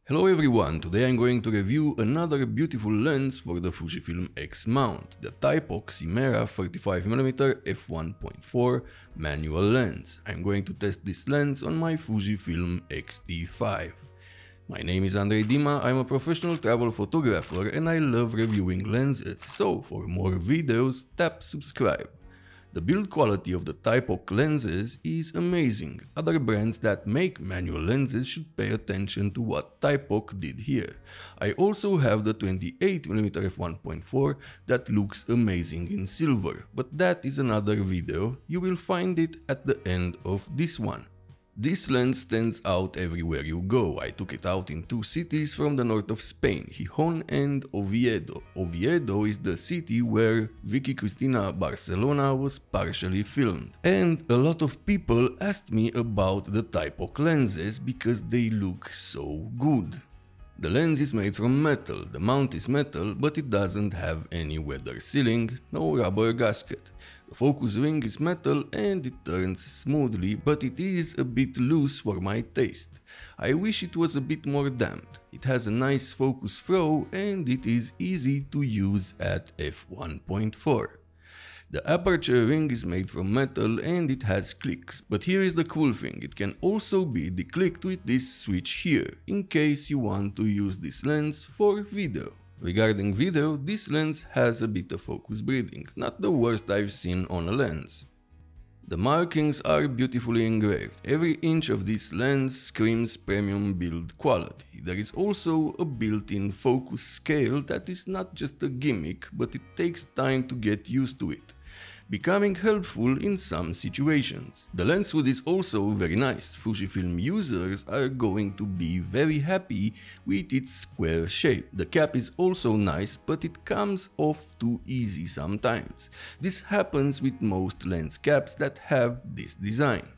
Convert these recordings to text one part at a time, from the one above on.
Hello everyone, today I'm going to review another beautiful lens for the Fujifilm X mount, the Thypoch Simera 35mm f1.4 manual lens. I'm going to test this lens on my Fujifilm X-T5. My name is Andrei Dima, I'm a professional travel photographer and I love reviewing lenses, so for more videos tap subscribe. The build quality of the Thypoch lenses is amazing. Other brands that make manual lenses should pay attention to what Thypoch did here. I also have the 28mm f1.4 that looks amazing in silver, but that is another video. You will find it at the end of this one. This lens stands out everywhere you go. I took it out in two cities from the north of Spain, Gijón and Oviedo. Oviedo is the city where Vicky Cristina Barcelona was partially filmed. And a lot of people asked me about the Thypoch lenses because they look so good. The lens is made from metal, the mount is metal, but it doesn't have any weather sealing, no rubber gasket. The focus ring is metal and it turns smoothly, but it is a bit loose for my taste. I wish it was a bit more damped. It has a nice focus throw and it is easy to use at f1.4. The aperture ring is made from metal and it has clicks, but here is the cool thing, it can also be declicked with this switch here, in case you want to use this lens for video. Regarding video, this lens has a bit of focus breathing, not the worst I've seen on a lens. The markings are beautifully engraved. Every inch of this lens screams premium build quality. There is also a built-in focus scale that is not just a gimmick, but it takes time to get used to it, becoming helpful in some situations. The lens hood is also very nice. Fujifilm users are going to be very happy with its square shape. The cap is also nice, but it comes off too easy sometimes. This happens with most lens caps that have this design.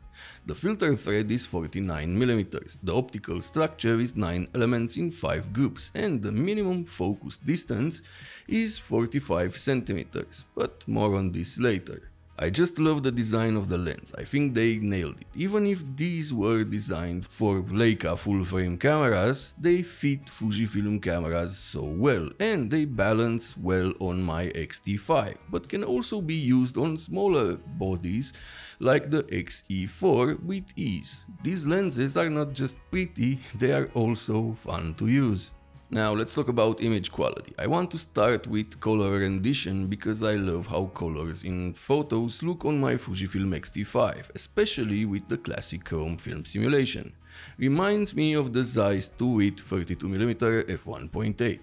The filter thread is 49mm, the optical structure is 9 elements in 5 groups and the minimum focus distance is 45 cm, but more on this later. I just love the design of the lens, I think they nailed it. Even if these were designed for Leica full-frame cameras, they fit Fujifilm cameras so well and they balance well on my X-T5, but can also be used on smaller bodies like the Xe4 with ease. These lenses are not just pretty, they are also fun to use. Now let's talk about image quality. I want to start with color rendition because I love how colors in photos look on my Fujifilm X-T5, especially with the classic chrome film simulation. Reminds me of the Zeiss 2-bit 32mm f1.8.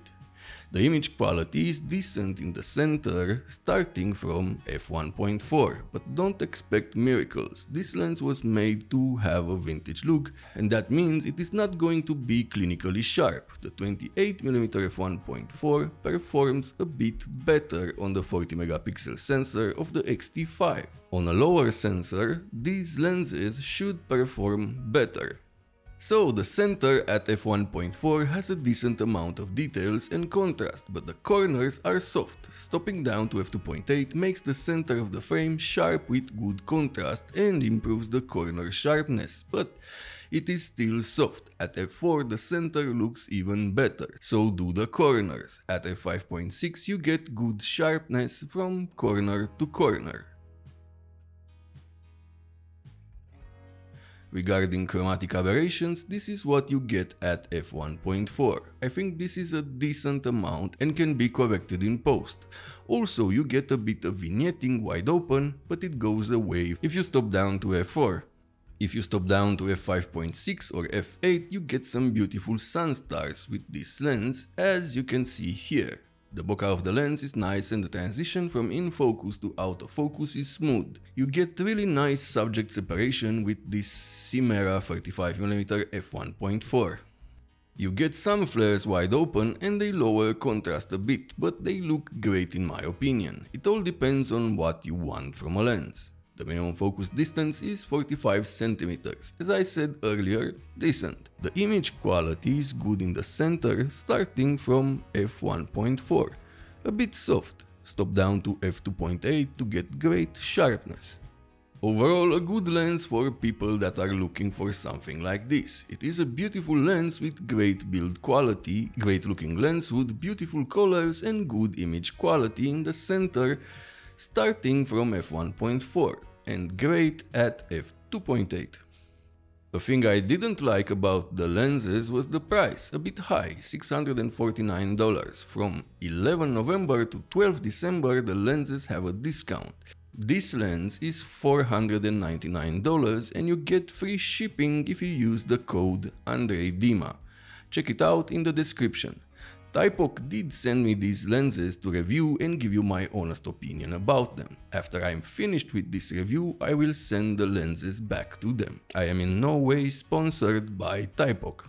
The image quality is decent in the center, starting from f1.4, but don't expect miracles. This lens was made to have a vintage look, and that means it is not going to be clinically sharp. The 28mm f1.4 performs a bit better on the 40MP sensor of the X-T5. On a lower sensor, these lenses should perform better. So the center at f1.4 has a decent amount of details and contrast, but the corners are soft. Stopping down to f2.8 makes the center of the frame sharp with good contrast and improves the corner sharpness, but it is still soft. At f4 the center looks even better, so do the corners. At f5.6 you get good sharpness from corner to corner. Regarding chromatic aberrations, this is what you get at f1.4. I think this is a decent amount and can be corrected in post. Also, you get a bit of vignetting wide open, but it goes away if you stop down to f4. If you stop down to f5.6 or f8, you get some beautiful sun stars with this lens, as you can see here. The bokeh of the lens is nice and the transition from in focus to out of focus is smooth. You get really nice subject separation with this Simera 35mm f1.4. You get some flares wide open and they lower contrast a bit, but they look great in my opinion. It all depends on what you want from a lens. The minimum focus distance is 45 cm. As I said earlier, decent. The image quality is good in the center, starting from f1.4. A bit soft. Stop down to f2.8 to get great sharpness. Overall, a good lens for people that are looking for something like this. It is a beautiful lens with great build quality, great looking lens with beautiful colors and good image quality in the center, starting from f1.4 and great at f2.8. The thing I didn't like about the lenses was the price, a bit high, $649. From 11 November to 12 December the lenses have a discount. This lens is $499 and you get free shipping if you use the code AndreiDima. Check it out in the description. Thypoch did send me these lenses to review and give you my honest opinion about them. After I'm finished with this review, I will send the lenses back to them. I am in no way sponsored by Thypoch.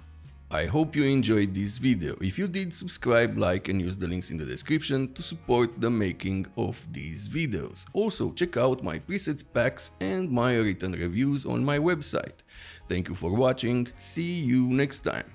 I hope you enjoyed this video. If you did, subscribe, like and use the links in the description to support the making of these videos. Also, check out my presets packs and my written reviews on my website. Thank you for watching, see you next time.